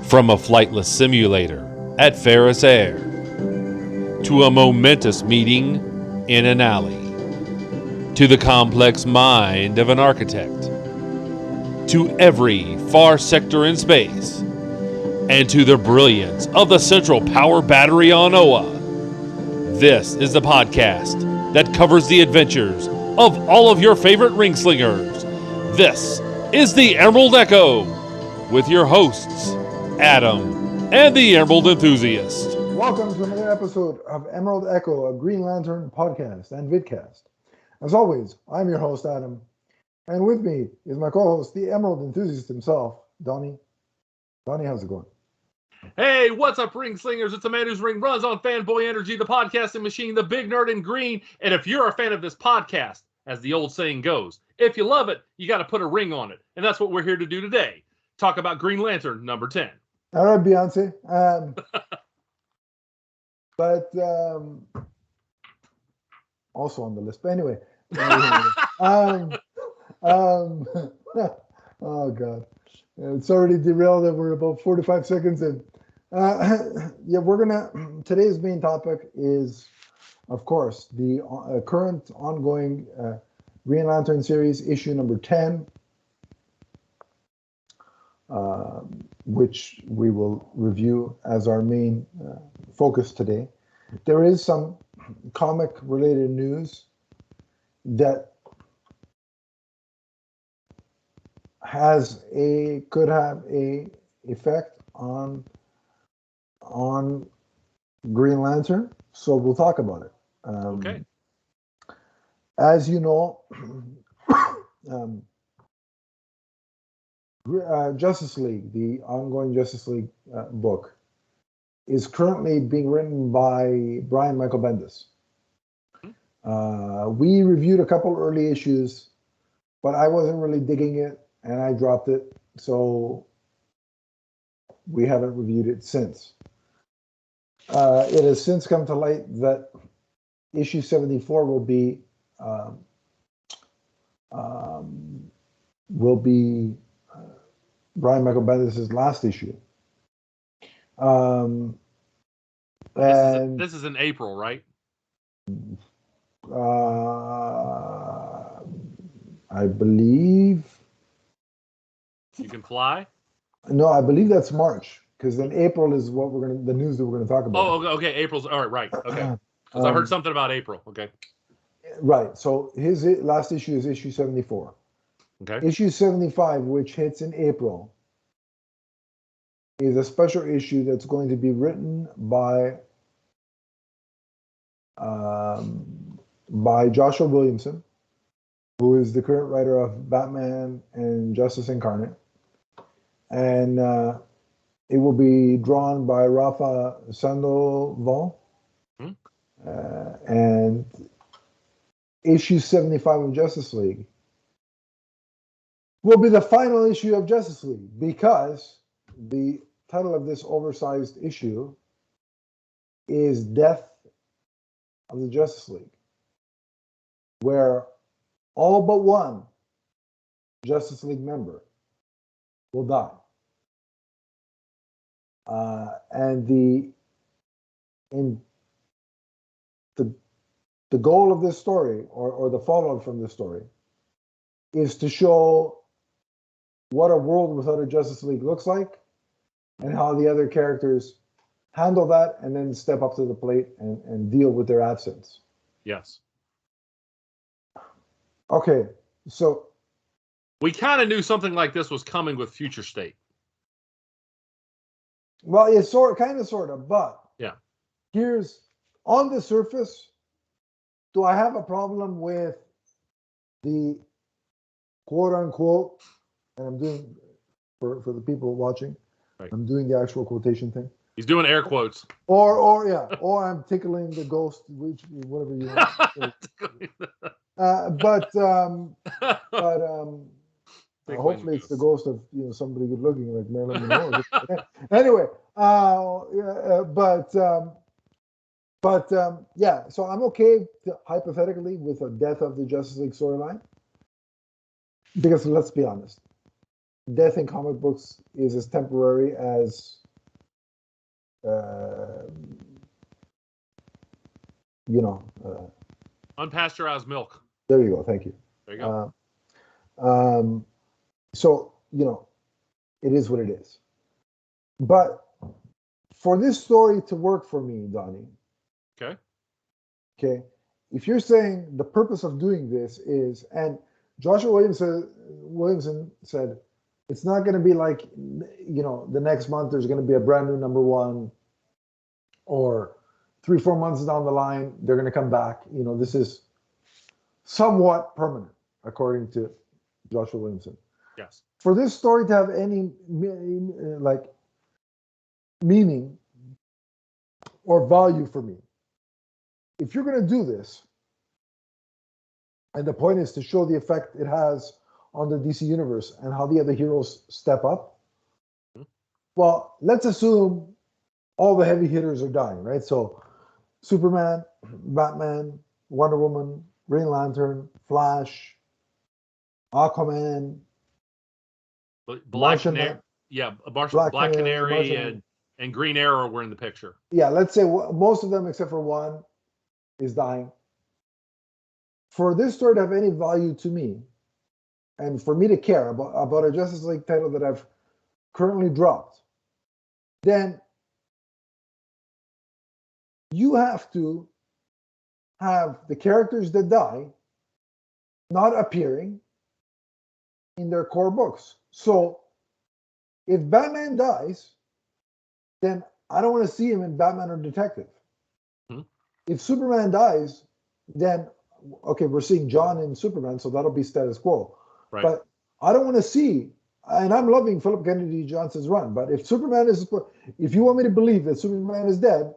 From a flightless simulator at Ferris Air to a momentous meeting in an alley to the complex mind of an architect to every far sector in space and to the brilliance of the central power battery on Oa. This is the podcast that covers the adventures of all of your favorite ring slingers. This is the Emerald Echo with your hosts, Adam and the Emerald Enthusiast. Welcome to another episode of Emerald Echo, a Green Lantern podcast and vidcast. As always, I'm your host, Adam, and with me is my co-host, the Emerald Enthusiast himself, Donnie. Donnie, how's it going? Hey, what's up, ring slingers? It's the man whose ring runs on Fanboy Energy, the podcasting machine, the big nerd in green. And if you're a fan of this podcast, as the old saying goes, if you love it, you got to put a ring on it. And that's what we're here to do today. Talk about Green Lantern number 10. All right, Beyonce. Also on the list. But anyway. Oh, God. It's already derailed and we're about 45 seconds in. Today's main topic is, of course, the current ongoing Green Lantern series, issue number 10, which we will review as our main focus today. There is some comic-related news that could have a effect on Green Lantern, so we'll talk about it. Okay. As you know, Justice League, the ongoing Justice League book, is currently being written by Brian Michael Bendis. We reviewed a couple early issues, but I wasn't really digging it, and I dropped it, so we haven't reviewed it since. It has since come to light that issue 74 will be Brian Michael Bendis' last issue. This is in April, right? I believe. You can fly? No, I believe that's March, because then April is the news that we're going to talk about. Oh, okay. April's all right. Okay. Because I heard something about April. Okay. Right. So his last issue is issue 74. Okay. Issue 75, which hits in April, is a special issue that's going to be written by Joshua Williamson, who is the current writer of Batman and Justice Incarnate. And it will be drawn by Rafa Sandoval. And issue 75 of Justice League will be the final issue of Justice League, because the title of this oversized issue is Death of the Justice League, where all but one Justice League member will die. And the goal of this story, or the fallout from this story, is to show what a world without a Justice League looks like, and how the other characters handle that, and then step up to the plate and deal with their absence. Yes. Okay, so we kind of knew something like this was coming with Future State. Well, it's sort of, but yeah. Here's, on the surface, do I have a problem with the quote unquote, and I'm doing for the people watching, right, I'm doing the actual quotation thing. He's doing air quotes. Or I'm tickling the ghost, whatever you want. But hopefully it's the ghost of somebody good looking like Marilyn Monroe. Anyway, so I'm okay hypothetically with a Death of the Justice League storyline, because let's be honest, death in comic books is as temporary as Unpasteurized milk. there you go. Thank you. There you go. So, it is what it is. But for this story to work for me, Donnie, okay, if you're saying the purpose of doing this is, and Joshua Williamson said, it's not going to be like, the next month there's going to be a brand new #1, or 3-4 months down the line, they're going to come back. This is somewhat permanent, according to Joshua Williamson. Yes. For this story to have any meaning or value for me, if you're going to do this, and the point is to show the effect it has on the DC universe and how the other heroes step up, well, let's assume all the heavy hitters are dying, right? So Superman, Batman, Wonder Woman, Green Lantern, Flash, Aquaman, Black Canary, Black Canary and Green Arrow were in the picture. Yeah, let's say most of them except for one is dying. For this story to have any value to me, and for me to care about a Justice League title that I've currently dropped, then you have to have the characters that die not appearing in their core books. So if Batman dies, then I don't want to see him in Batman or Detective. If Superman dies, then okay, we're seeing John in Superman, so that'll be status quo. Right. But I don't want to see, and I'm loving Philip Kennedy Johnson's run, but if you want me to believe that Superman is dead,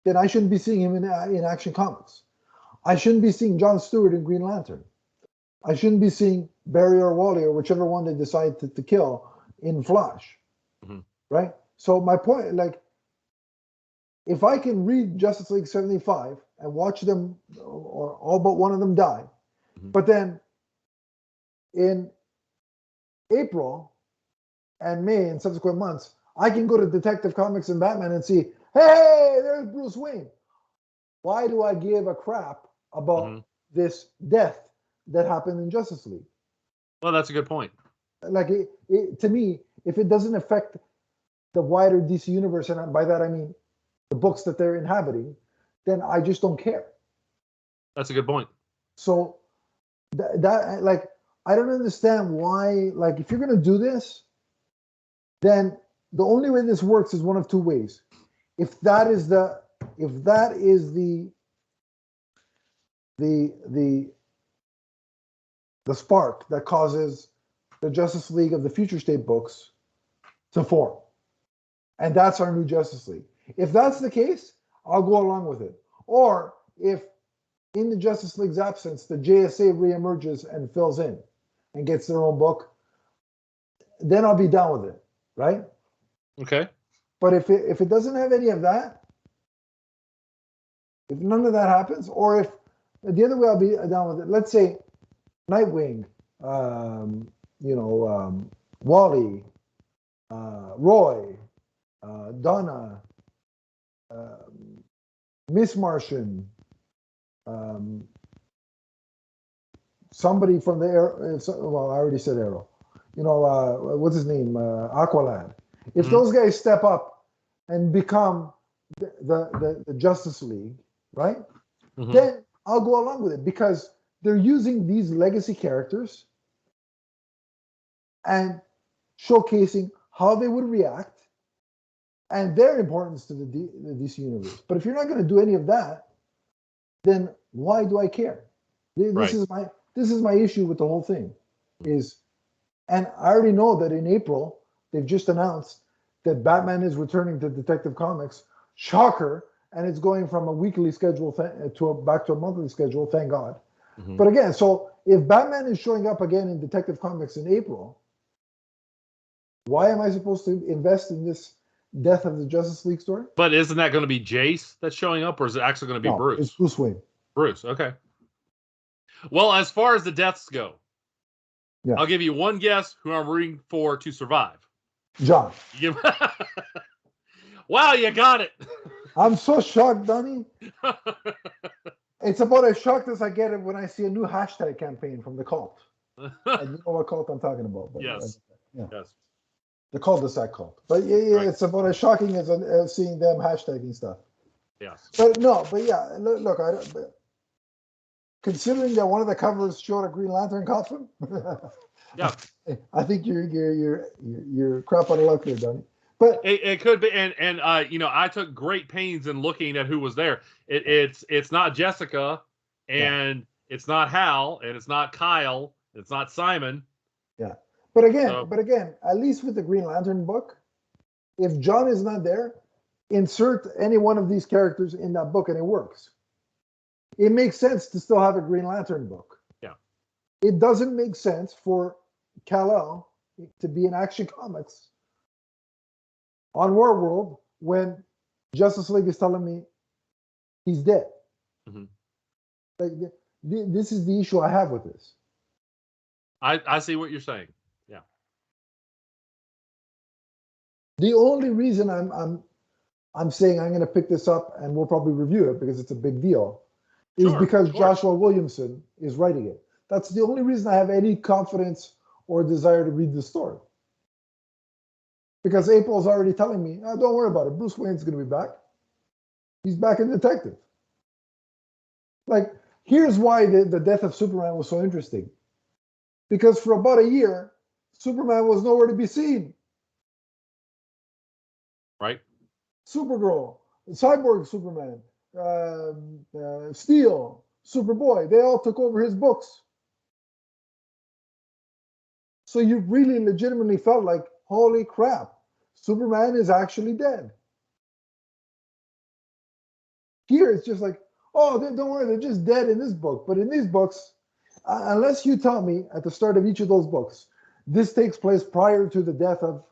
then I shouldn't be seeing him in Action Comics. I shouldn't be seeing John Stewart in Green Lantern. I shouldn't be seeing Barry or Wally or whichever one they decide to kill in Flash. Right? So my point, if I can read Justice League 75 and watch them, or all but one of them die, but then in April and May and subsequent months, I can go to Detective Comics and Batman and see, hey, there's Bruce Wayne. Why do I give a crap about this death that happened in Justice League? Well, that's a good point. To me, if it doesn't affect the wider DC universe, and by that I mean the books that they're inhabiting, then I just don't care. That's a good point. So that I don't understand why, if you're going to do this, then the only way this works is one of two ways. If that is the spark that causes the Justice League of the Future State books to form, and that's our new Justice League. If that's the case, I'll go along with it. Or if in the Justice League's absence, the JSA reemerges and fills in and gets their own book, then I'll be down with it, right? Okay. But if it doesn't have any of that, if none of that happens, or if the other way, I'll be down with it. Let's say Nightwing, Wally, Roy, Donna, Miss Martian, somebody from the Arrow. Well, I already said Arrow. What's his name? Aqualad. If those guys step up and become the Justice League, right? Then I'll go along with it, because they're using these legacy characters and showcasing how they would react and their importance to the DC universe. But if you're not going to do any of that, then why do I care? This is my issue with the whole thing. And I already know that in April they've just announced that Batman is returning to Detective Comics. Shocker! And it's going from a weekly schedule back to a monthly schedule. Thank God. But again, so if Batman is showing up again in Detective Comics in April, why am I supposed to invest in this Death of the Justice League story? But isn't that going to be Jace that's showing up, or is it actually going to be Bruce? It's Bruce Wayne. Bruce, okay. Well, as far as the deaths go, Yeah. I'll give you one guess who I'm rooting for to survive. John. Wow, you got it. I'm so shocked, Donnie. It's about as shocked as I get when I see a new hashtag campaign from the cult. And you know what cult I'm talking about. But Yes. Yeah. Yes. The cul-de-sac cult. But yeah, Right. it's about as shocking as seeing them hashtagging stuff. Yes. But yeah, look, considering that one of the covers showed a Green Lantern coffin, Yeah. I think you're crap out of luck there, Donnie. But it could be, and I took great pains in looking at who was there. It's not Jessica, and it's not Hal, and it's not Kyle, it's not Simon. Yeah, but again, at least with the Green Lantern book, if John is not there, insert any one of these characters in that book, and it works. It makes sense to still have a Green Lantern book. Yeah, it doesn't make sense for Kal-El to be in Action Comics on War World when Justice League is telling me he's dead. Mm-hmm. Like this is the issue I have with this. I see what you're saying. Yeah. The only reason I'm saying I'm going to pick this up and we'll probably review it because it's a big deal is because Joshua Williamson is writing it. That's the only reason I have any confidence or desire to read the story. Because April's already telling me, oh, don't worry about it. Bruce Wayne's going to be back. He's back in Detective. Like, here's why the death of Superman was so interesting. Because for about a year, Superman was nowhere to be seen. Right. Supergirl, Cyborg Superman, Steel, Superboy, they all took over his books. So you really legitimately felt like, holy crap, Superman is actually dead. Here it's just like, oh, don't worry, they're just dead in this book. But in these books, unless you tell me at the start of each of those books, this takes place prior to the death of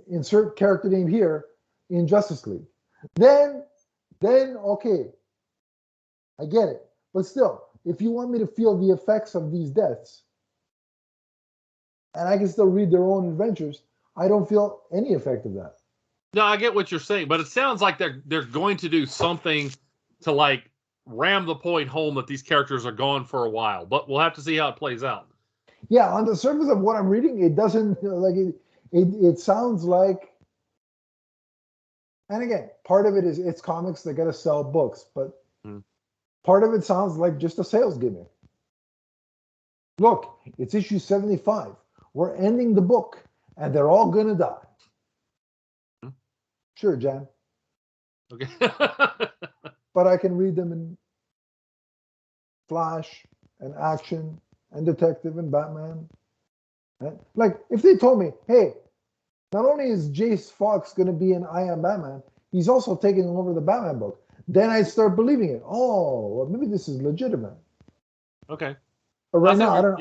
insert character name here in Justice League, then okay, I get it. But still, if you want me to feel the effects of these deaths, and I can still read their own adventures, I don't feel any effect of that. No, I get what you're saying, but it sounds like they're going to do something to like ram the point home that these characters are gone for a while. But we'll have to see how it plays out. Yeah, on the surface of what I'm reading, it doesn't like it sounds like. And again, part of it is it's comics, they got to sell books, but part of it sounds like just a sales gimmick. Look, it's issue 75. We're ending the book, and they're all gonna die. Sure, Jan. Okay. But I can read them in Flash and Action and Detective and Batman. Right? Like, if they told me, hey, not only is Jace Fox going to be in I Am Batman, he's also taking over the Batman book, then I'd start believing it. Oh, well, maybe this is legitimate. Okay. But right now, I don't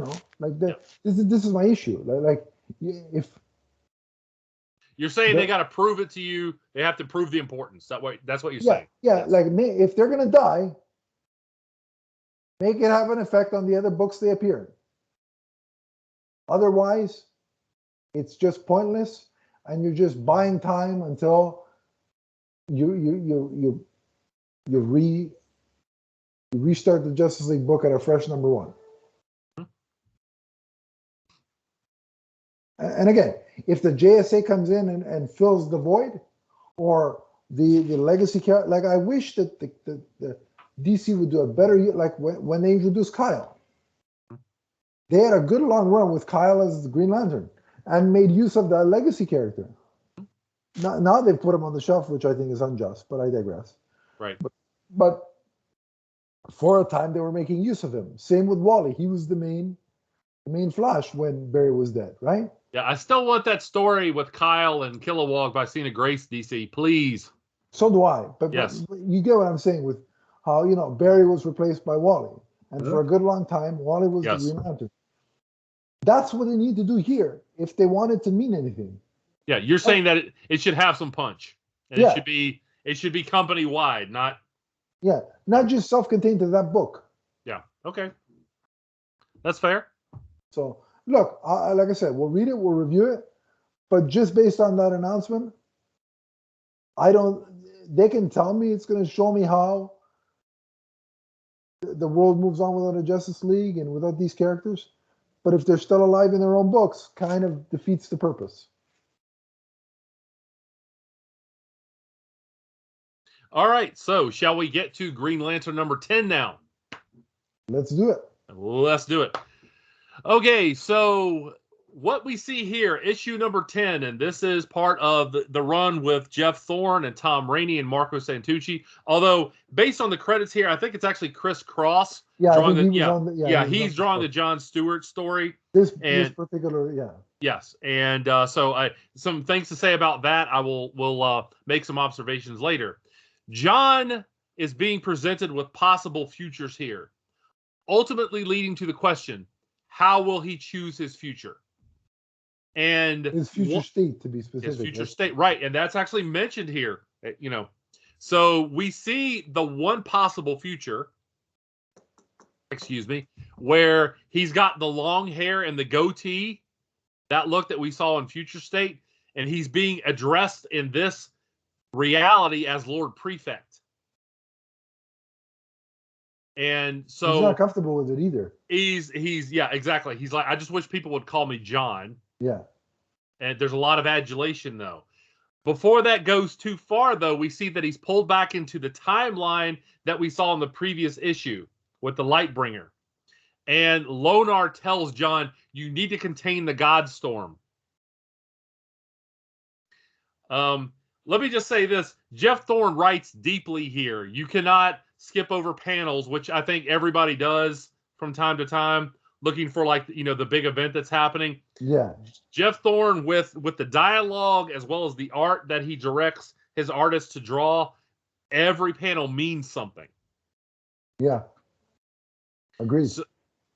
know. Like, this is my issue. Like if you're saying they got to prove it to you, they have to prove the importance. That's what you're saying. Yeah, yes. Like if they're gonna die, make it have an effect on the other books they appear in. Otherwise, it's just pointless, and you're just buying time until you restart the Justice League book at a fresh number 1. And again, if the JSA comes in and fills the void, or the legacy character, like I wish that the DC would do a better, like when they introduced Kyle. They had a good long run with Kyle as the Green Lantern and made use of that legacy character. Now they've put him on the shelf, which I think is unjust, but I digress. Right. But for a time, they were making use of him. Same with Wally. He was the main Flash when Barry was dead, right? Yeah, I still want that story with Kyle and Kilowog by Cena Grace, DC, please. So do I. But, yes. But you get what I'm saying with how, Barry was replaced by Wally. And for a good long time, Wally was the Green Lantern. That's what they need to do here if they want it to mean anything. Yeah, you're saying that it should have some punch. And it should be company wide, not not just self-contained to that book. Yeah. Okay. That's fair. So look, like I said, we'll read it, we'll review it, but just based on that announcement, I don't. They can tell me it's going to show me how the world moves on without a Justice League and without these characters, but if they're still alive in their own books, kind of defeats the purpose. All right, so shall we get to Green Lantern number 10 now? Let's do it. Let's do it. Okay, so what we see here, issue number 10, and this is part of the run with Geoff Thorne and Tom Rainey and Marco Santucci. Although, based on the credits here, I think it's actually ChrisCross. Yeah, drawing I think he was on the, he's drawing the John Stewart story. This particular, Yes, and so some things to say about that. I will make some observations later. John is being presented with possible futures here, ultimately leading to the question, how will he choose his future? And his future state, to be specific. His future state, right. And that's actually mentioned here, you know. So we see the one possible future, where he's got the long hair and the goatee, that look that we saw in Future State, and he's being addressed in this reality as Lord Prefect. And so he's not comfortable with it either. He's yeah, exactly. He's like, I just wish people would call me John. Yeah. And there's a lot of adulation, though. Before that goes too far, though, we see that he's pulled back into the timeline that we saw in the previous issue with the Lightbringer. And Lonar tells John, you need to contain the Godstorm. Let me just say this. Geoff Thorne writes deeply here. You cannot skip over panels, which I think everybody does from time to time, looking for, like, you know, the big event that's happening. Yeah. Geoff Thorne, with the dialogue as well as the art that he directs his artists to draw, every panel means something. Yeah. Agreed.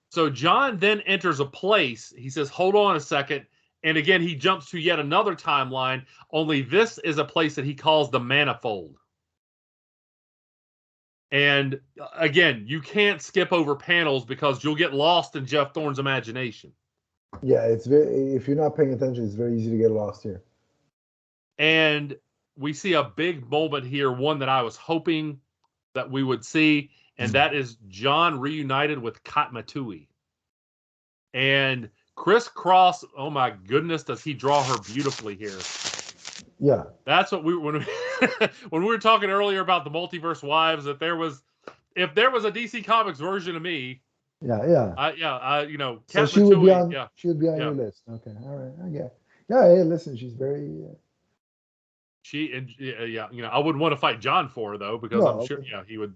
So John then enters a place. He says, hold on a second. And again, he jumps to yet another timeline, only this is a place that he calls the Manifold. And again, you can't skip over panels because you'll get lost in Geoff Thorne's imagination. Yeah, it's if you're not paying attention, it's very easy to get lost here. And we see a big moment here, one that I was hoping that we would see, and that is John reunited with Katmatui. And ChrisCross, oh my goodness, does he draw her beautifully here. Yeah. That's what when we were talking earlier about the Multiverse Wives, if there was a DC Comics version of me, you know, so she would be on your list. Okay, all right, I get. Yeah, hey, listen, she's very. You know, I wouldn't want to fight John for her though, because I'm sure, he would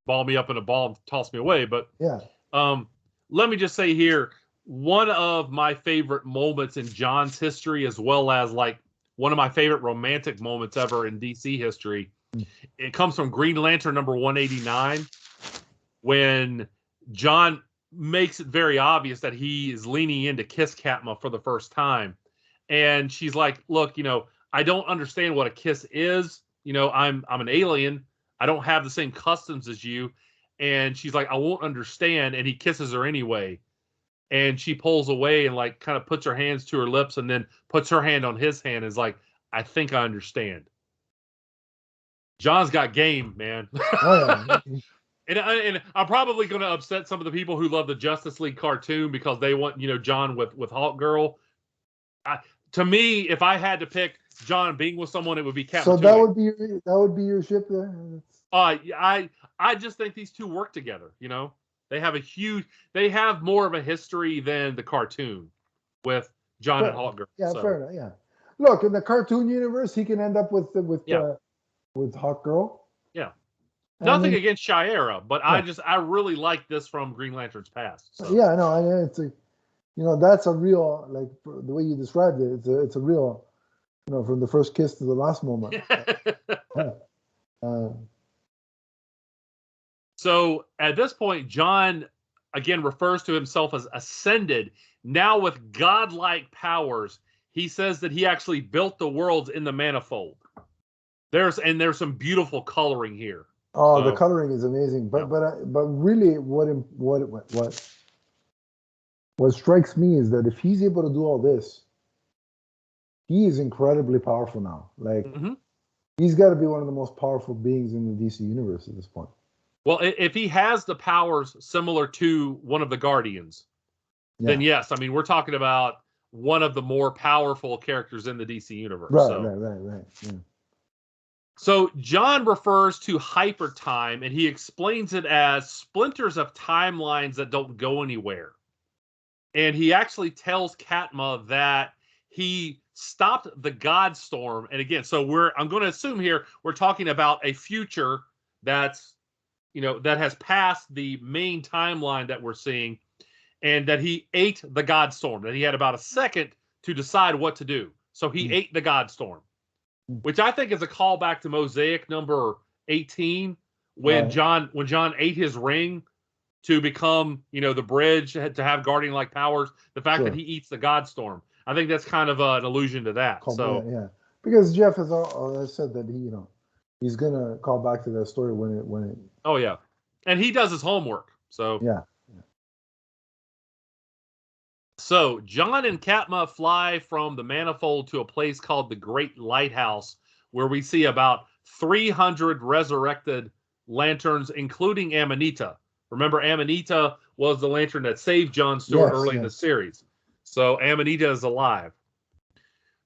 ball me up in a ball and toss me away. But let me just say here, one of my favorite moments in John's history, as well as like one of my favorite romantic moments ever in DC history, it comes from Green Lantern number 189, when John makes it very obvious that he is leaning into Kiss Katma for the first time. And she's like, look, you know, I don't understand what a kiss is. You know, I'm an alien. I don't have the same customs as you. And she's like, I won't understand. And he kisses her anyway. And she pulls away and like kind of puts her hands to her lips and then puts her hand on his hand and is like, I think I understand. John's got game, man. Oh, yeah. And I'm probably going to upset some of the people who love the Justice League cartoon because they want, you know, John with Hawk Girl. To me, if I had to pick John being with someone, it would be Cat. So that would be your ship there. I just think these two work together. You know, they have more of a history than the cartoon with John and Hawk Girl. Yeah, fair enough. Yeah, look, in the cartoon universe, he can end up with Hawk Girl. Yeah. Nothing against Shiera, but I really like this from Green Lantern's past. So. Yeah, no, it's that's a real, like, the way you described it. It's a real, you know, from the first kiss to the last moment. So at this point, John again refers to himself as ascended, now with godlike powers. He says that he actually built the worlds in the Manifold. There's some beautiful coloring here. Oh, the coloring is amazing, but really, what What strikes me is that if he's able to do all this, he is incredibly powerful now. Like, Mm-hmm. he's got to be one of the most powerful beings in the DC universe at this point. Well, if he has the powers similar to one of the Guardians, then yes, I mean, we're talking about one of the more powerful characters in the DC universe. Right. Yeah. So John refers to hyper time, and he explains it as splinters of timelines that don't go anywhere. And he actually tells Katma that he stopped the God Storm. And again, so I'm going to assume here we're talking about a future that's, that has passed the main timeline that we're seeing, and that he ate the God Storm, that he had about a second to decide what to do. So he ate the God Storm, which I think is a callback to Mosaic number 18, when John ate his ring to become, the bridge to have guardian-like powers. The fact that he eats the God Storm, I think that's kind of an allusion to that. Yeah, because Jeff has said that he's gonna call back to that story when it. Oh yeah, and he does his homework. So yeah. So John and Katma fly from the manifold to a place called the Great Lighthouse, where we see about 300 resurrected lanterns, including Amanita. Remember, Amanita was the lantern that saved Jon Stewart early in the series. So Amanita is alive.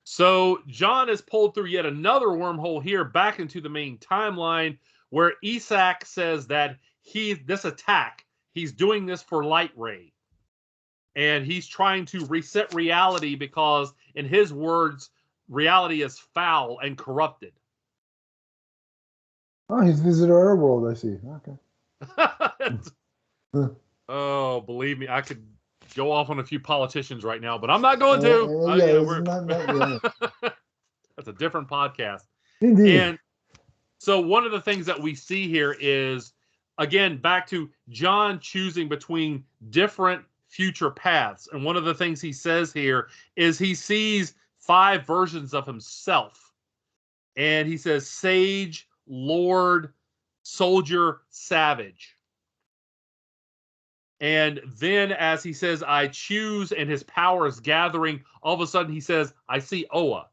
So John is pulled through yet another wormhole here back into the main timeline, where Isak says that this attack, he's doing this for Light Ray. And he's trying to reset reality because, in his words, reality is foul and corrupted. Oh, he's visited our world, I see. Okay. Oh, believe me, I could go off on a few politicians right now, but I'm not going to. That's a different podcast. Indeed. And so one of the things that we see here is, again, back to John choosing between different future paths. And one of the things he says here is he sees 5 versions of himself. And he says sage, lord, soldier, savage. And then as he says, I choose, and his power is gathering, all of a sudden he says, I see Oa.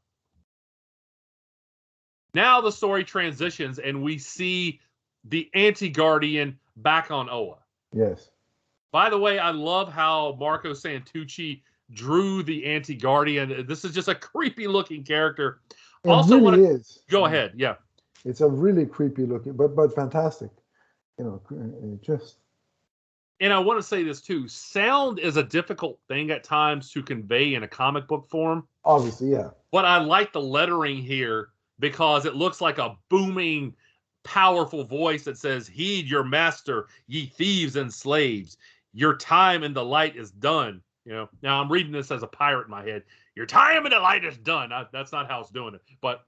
Now the story transitions and we see the anti-Guardian back on Oa. Yes. By the way, I love how Marco Santucci drew the anti-Guardian. This is just a creepy looking character. It really is. Go ahead. Yeah. It's a really creepy looking, but fantastic. Just. And I want to say this too. Sound is a difficult thing at times to convey in a comic book form. Obviously, yeah. But I like the lettering here because it looks like a booming, powerful voice that says, heed your master, ye thieves and slaves. Your time in the light is done. Now I'm reading this as a pirate in my head. Your time in the light is done. That's not how it's doing it. But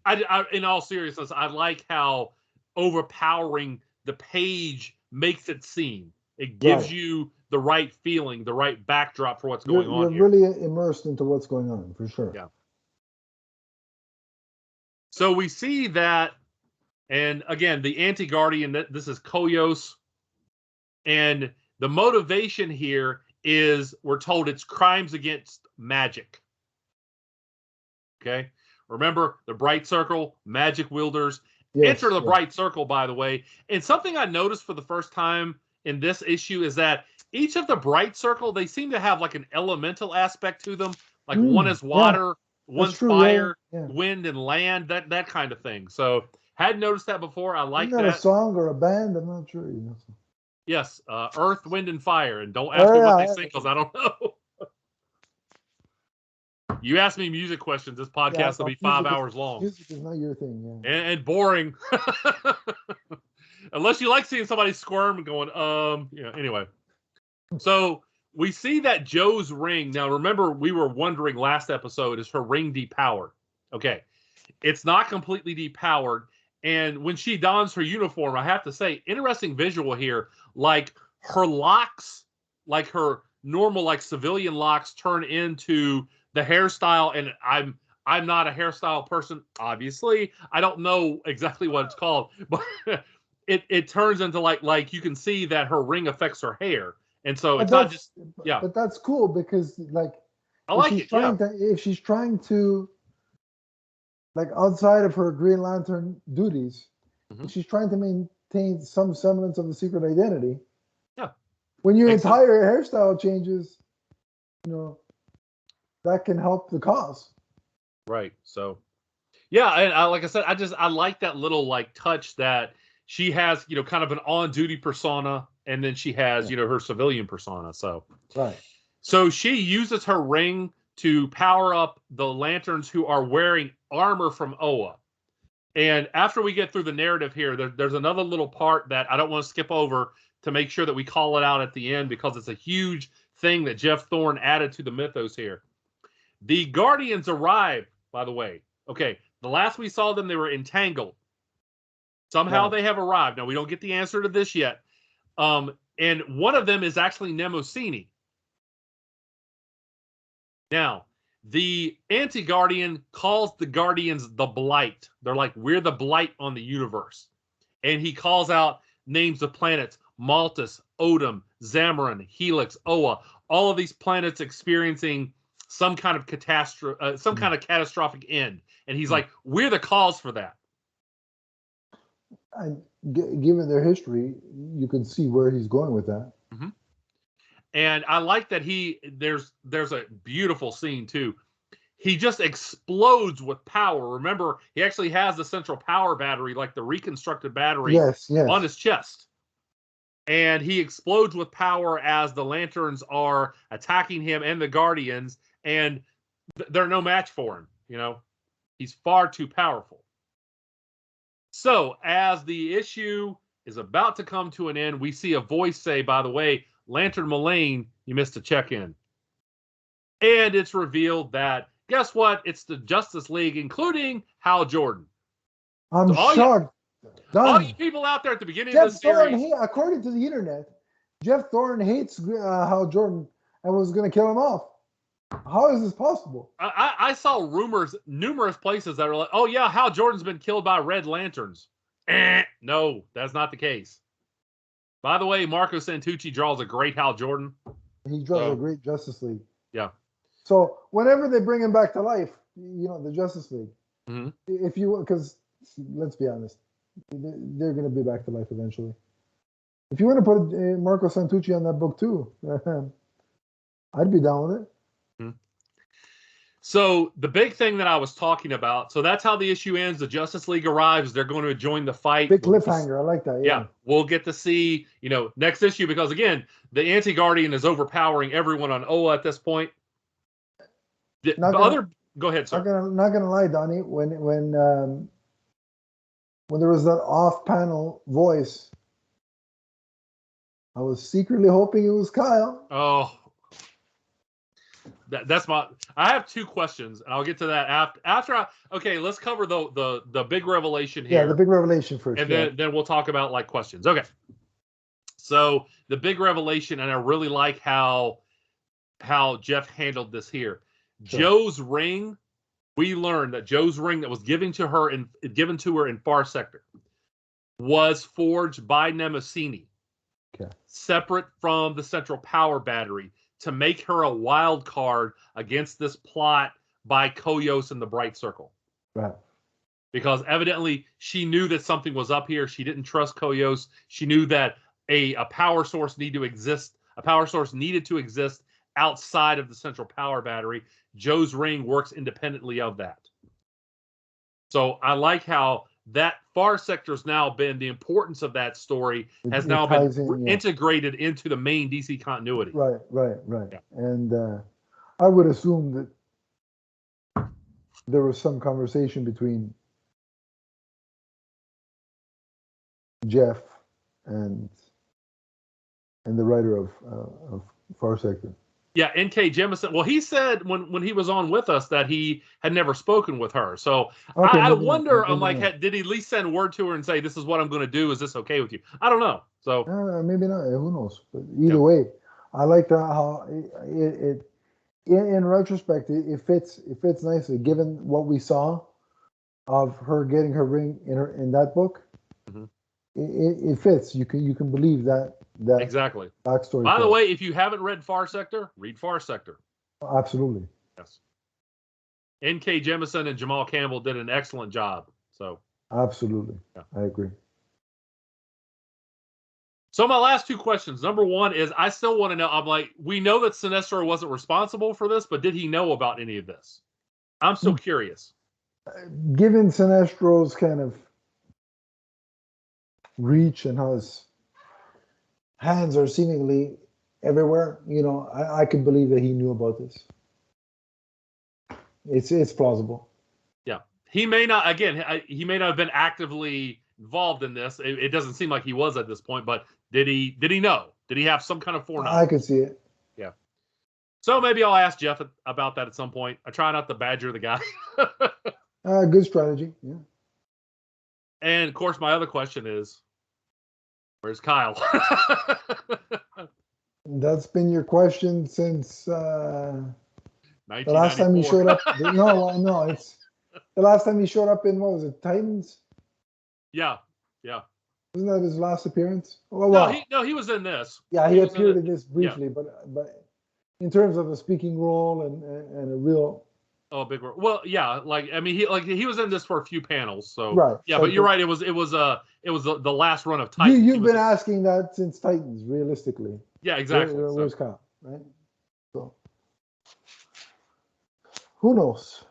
I, in all seriousness, I like how overpowering the page makes it seem. It gives you the right feeling, the right backdrop for what's going on here. You're really immersed into what's going on, for sure. Yeah. So we see that, and again, the anti-Guardian, this is Koyos, and the motivation here is, we're told, it's crimes against magic. Okay? Remember, the Bright Circle, magic wielders. Enter the Bright Circle, by the way. And something I noticed for the first time in this issue is that each of the Bright Circle, they seem to have like an elemental aspect to them. Like one is water, one's fire, wind and land, that kind of thing. So hadn't noticed that before. I like that. A song or a band? I'm not sure. Yes, earth, wind, and fire. And don't ask me what they sing because I don't know. You ask me music questions, this podcast will be 5 hours long. Music is not your thing, and boring. Unless you like seeing somebody squirm and going, anyway. So we see that Joe's ring. Now, remember, we were wondering last episode, is her ring depowered? Okay. It's not completely depowered. And when she dons her uniform, I have to say, interesting visual here. Like her locks, like her normal, like civilian locks, turn into the hairstyle. And I'm not a hairstyle person, obviously. I don't know exactly what it's called, but it turns into like you can see that her ring affects her hair. And so But it's not just But that's cool because like I like it. if she's trying to like outside of her Green Lantern duties, if she's trying to maintain some semblance of the secret identity. Yeah. When your Makes entire hairstyle changes, that can help the cause. Right. So yeah, and like I said, I like that little like touch that she has, kind of an on-duty persona, and then she has, her civilian persona. So right. So she uses her ring to power up the lanterns who are wearing armor from Oa. And after we get through the narrative here, there's another little part that I don't want to skip over to make sure that we call it out at the end, because it's a huge thing that Geoff Thorne added to the mythos here. The Guardians arrive, by the way. Okay, the last we saw them, they were entangled. Somehow they have arrived. Now, we don't get the answer to this yet. And one of them is actually Mnemosyne. Now, the anti-Guardian calls the Guardians the Blight. They're like, we're the Blight on the universe. And he calls out names of planets: Maltus, Odom, Zamarin, Helix, Oa. All of these planets experiencing some kind of catastrophe, some kind of catastrophic end. And he's like, we're the cause for that. And given their history, you can see where he's going with that. Mm-hmm. And I like that there's a beautiful scene too. He just explodes with power. Remember, he actually has the central power battery, like the reconstructed battery, on his chest. And he explodes with power as the lanterns are attacking him and the Guardians, and they're no match for him. He's far too powerful. So as the issue is about to come to an end, we see a voice say, by the way, Lantern Mullane, you missed a check-in. And it's revealed that, guess what? It's the Justice League, including Hal Jordan. I'm shocked. All you people out there at the beginning of the series. According to the internet, Geoff Thorne hates Hal Jordan and was going to kill him off. How is this possible? I saw rumors, numerous places that are like, oh yeah, Hal Jordan's been killed by Red Lanterns. No, that's not the case. By the way, Marco Santucci draws a great Hal Jordan. He draws a great Justice League. Yeah. So whenever they bring him back to life, the Justice League, if you, because let's be honest, they're going to be back to life eventually. If you want to put Marco Santucci on that book too, I'd be down with it. So the big thing that I was talking about, so that's how the issue ends. The Justice League arrives. They're going to join the fight. Big cliffhanger. I like that. Yeah. We'll get to see, next issue, because again, the Anti-Guardian is overpowering everyone on Oa at this point. Go ahead, sir. Not gonna lie, Donnie. When there was that off-panel voice, I was secretly hoping it was Kyle. Oh. That's I have two questions, and I'll get to that after. Okay, let's cover the big revelation here. Yeah, the big revelation first, and then we'll talk about like questions. Okay, so the big revelation, and I really like how Geoff handled this here. Sure. Joe's ring. We learned that Joe's ring that was given to her in Far Sector was forged by Mnemosyne, separate from the central power battery, to make her a wild card against this plot by Koyos and the Bright Circle. Right. Because evidently she knew that something was up here. She didn't trust Koyos. She knew that a power source needed to exist. A power source needed to exist outside of the central power battery. Joe's ring works independently of that. So I like how that Far Sector's now been, the importance of that story has now been integrated into the main DC continuity. Right. Yeah. And I would assume that there was some conversation between Geoff and the writer of Far Sector. Yeah, N.K. Jemisin. Well, he said when he was on with us that he had never spoken with her. So I wonder, I'm like, did he at least send word to her and say, this is what I'm going to do? Is this okay with you? I don't know. So maybe not. Who knows? But either way, I like that how it in retrospect, it fits nicely given what we saw of her getting her ring in that book. Mm-hmm. It fits. You can believe that that exactly backstory. By the way, if you haven't read Far Sector, read Far Sector. Absolutely. Yes. N.K. Jemisin and Jamal Campbell did an excellent job. So absolutely, yeah. I agree. So my last two questions. Number one is, I still want to know. I'm like, we know that Sinestro wasn't responsible for this, but did he know about any of this? I'm still curious. Given Sinestro's kind of reach and how his hands are seemingly everywhere, I could believe that he knew about this. It's plausible. Yeah, he may not. Again, he may not have been actively involved in this. It doesn't seem like he was at this point. But did he know? Did he have some kind of foreknowledge? I could see it. Yeah. So maybe I'll ask Jeff about that at some point. I try not to badger the guy. Good strategy. Yeah. And of course, my other question is, where's Kyle? That's been your question since the last 1994. time he showed up. No, it's the last time he showed up in, what was it, Titans? Yeah. Wasn't that his last appearance? Well, he was in this. Yeah, he appeared in this briefly, but in terms of a speaking role and a real. Oh, big role. Well, yeah, he was in this for a few panels. So right. Yeah, but you're right. It was the last run of Titans. You've been asking that since Titans, realistically. Yeah, exactly. Where's Kyle, right? So who knows?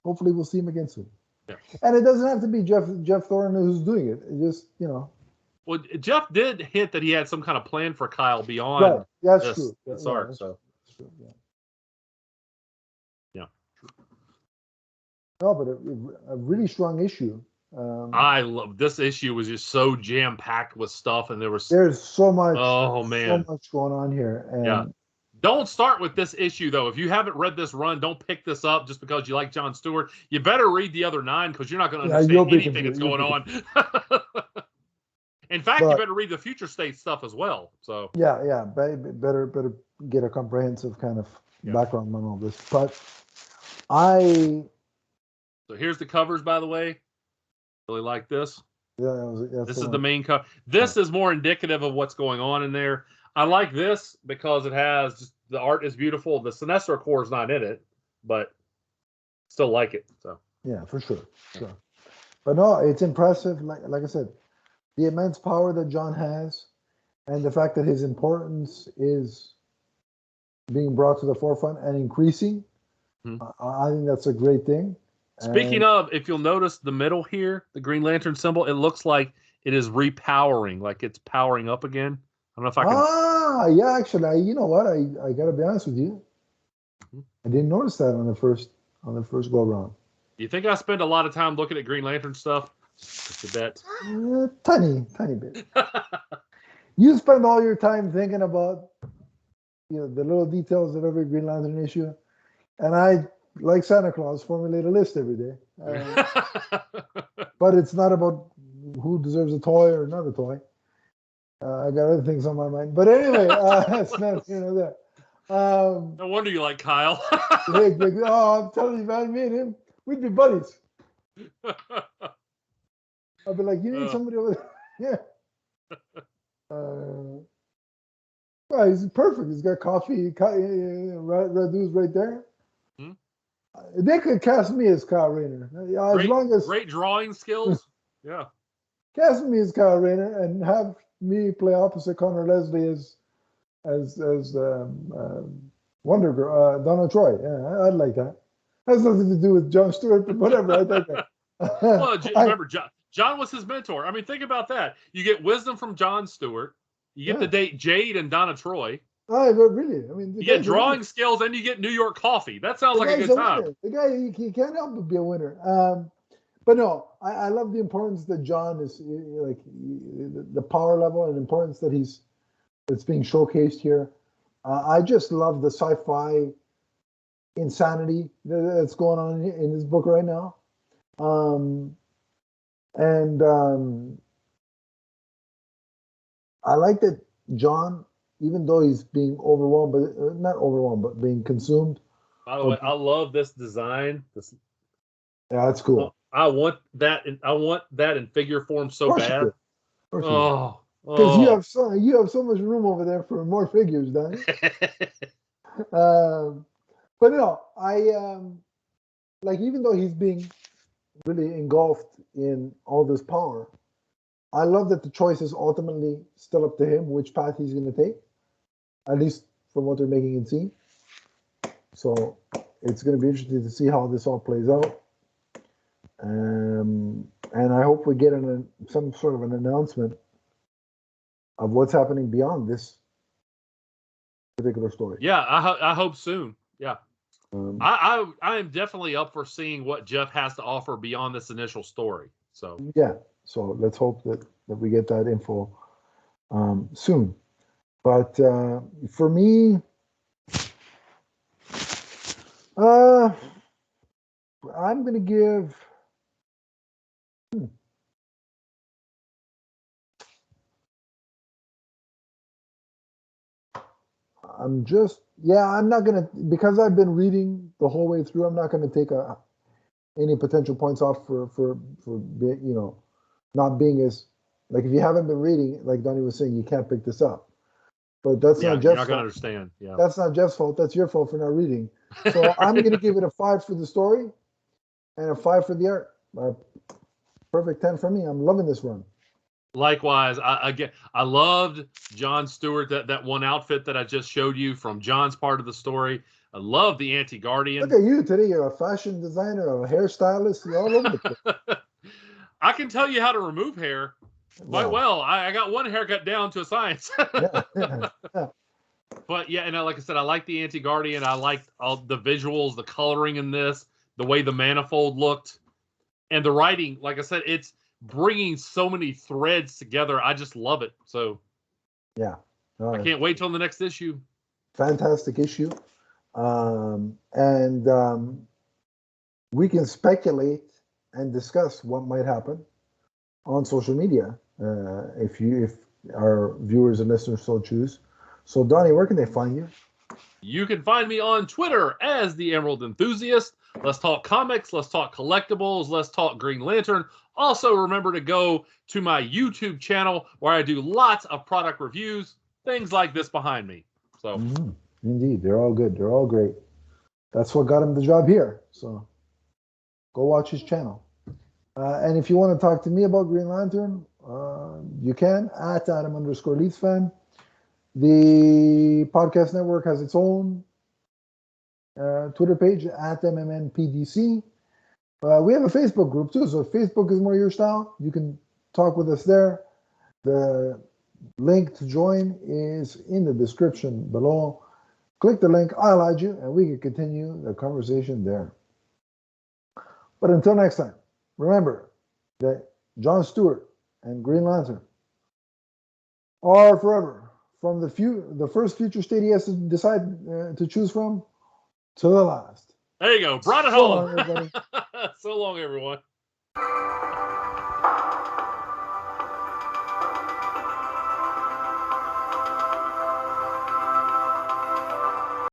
Hopefully, we'll see him again soon. Yeah. And it doesn't have to be Geoff Thorne who's doing it. It just, Well, Jeff did hint that he had some kind of plan for Kyle beyond That's true. This arc. That's true. Yeah. No, but a really strong issue. I love this issue. Was just so jam packed with stuff, and there's so much. Oh man, so much going on here. And yeah. Don't start with this issue though. If you haven't read this run, don't pick this up just because you like John Stewart. You better read the other 9 because you're not going to understand anything that's going on. In fact, you better read the Future State stuff as well. So yeah, better get a comprehensive kind of background on all this. But so here's the covers, by the way. Really like this. Yeah, this is the main cover. This is more indicative of what's going on in there. I like this because it has just, the art is beautiful. The Sinestro core is not in it, but still like it. So yeah, for sure. But no, it's impressive. Like I said, the immense power that John has, and the fact that his importance is being brought to the forefront and increasing. I think that's a great thing. Speaking of, if you'll notice the middle here, the Green Lantern symbol, it looks like it is repowering, like it's powering up again. I don't know if I can. Yeah, actually, you know what? I got to be honest with you. I didn't notice that on the first go around. Do you think I spend a lot of time looking at Green Lantern stuff? Just a bit. Tiny bit. You spend all your time thinking about the little details of every Green Lantern issue, and I, like Santa Claus, formulate a list every day. But it's not about who deserves a toy or not a toy. I got other things on my mind. But anyway, that's not there. No wonder you like Kyle. I'm telling you, man, me and him, we'd be buddies. I'd be like, you need somebody over there. Yeah. Well, he's perfect. He's got coffee. Red Dude's right there. They could cast me as Kyle Rayner. Great drawing skills. Yeah. Cast me as Kyle Rayner and have me play opposite Connor Leslie as Wonder Girl, Donna Troy. Yeah, I'd like that. Has nothing to do with John Stewart, but whatever. I like that. Well, remember, John was his mentor. I mean, think about that. You get wisdom from John Stewart. You get to date Jade and Donna Troy. Oh, really? I mean, you get drawing skills and you get New York coffee. That sounds like a good time. Winner. The guy, he can't help but be a winner. But no, I love the importance that John is, like, the power level and importance that that's being showcased here. I just love the sci-fi insanity that's going on in this book right now. I like that John, even though he's being overwhelmed, but not overwhelmed, but being consumed. By the way, I love this design. Yeah, that's cool. I want that in figure form so bad. Because Oh. you have so much room over there for more figures, Donnie. But no, like, even though he's being really engulfed in all this power, I love that the choice is ultimately still up to him which path he's going to take, at least from what they're making it seem. So it's going to be interesting to see how this all plays out. And I hope we get some sort of an announcement of what's happening beyond this particular story. Yeah, I hope soon. Yeah. Um, I am definitely up for seeing what Jeff has to offer beyond this initial story. So yeah, so let's hope that we get that info soon. But for me, I'm going to give. I'm not going to, because I've been reading the whole way through, I'm not going to take any potential points off for not being as, like, if you haven't been reading, like Donnie was saying, you can't pick this up. But that's yeah, not you're Jeff's not going to fault. understand. Yeah. That's not Jeff's fault. That's your fault for not reading. So I'm going to give it a 5 for the story and a 5 for the art. Perfect 10 for me. I'm loving this run. Likewise, I loved John Stewart, that one outfit that I just showed you from John's part of the story. I love the Anti-Guardian. Look at you today. You're a fashion designer, a hairstylist. You're all over the place. I can tell you how to remove hair quite well. I got one haircut down to a science. Yeah. But yeah, and like I said, I like the Anti-Guardian. I liked all the visuals, the coloring in this, the way the manifold looked, and the writing. Like I said, it's bringing so many threads together. I just love it. So yeah, I can't wait till the next issue. Fantastic issue, and we can speculate and discuss what might happen on social media if our viewers and listeners so choose. So, Donnie, where can they find you? You can find me on Twitter as the Emerald Enthusiast. Let's talk comics. Let's talk collectibles. Let's talk Green Lantern. Also, remember to go to my YouTube channel where I do lots of product reviews, things like this behind me. So, Indeed, they're all good. They're all great. That's what got him the job here. So, go watch his channel. And if you want to talk to me about Green Lantern, you can at Adam_LeafsFan. The podcast network has its own Twitter page at MMNPDC. We have a Facebook group too, so if Facebook is more your style, you can talk with us there. The link to join is in the description below. Click the link, I'll add you, and we can continue the conversation there. But until next time, remember that John Stewart and Green Lantern are forever, from the first future state he has to decide to choose from to the last. there you go. Brought it So home. long, everybody. So long, everyone.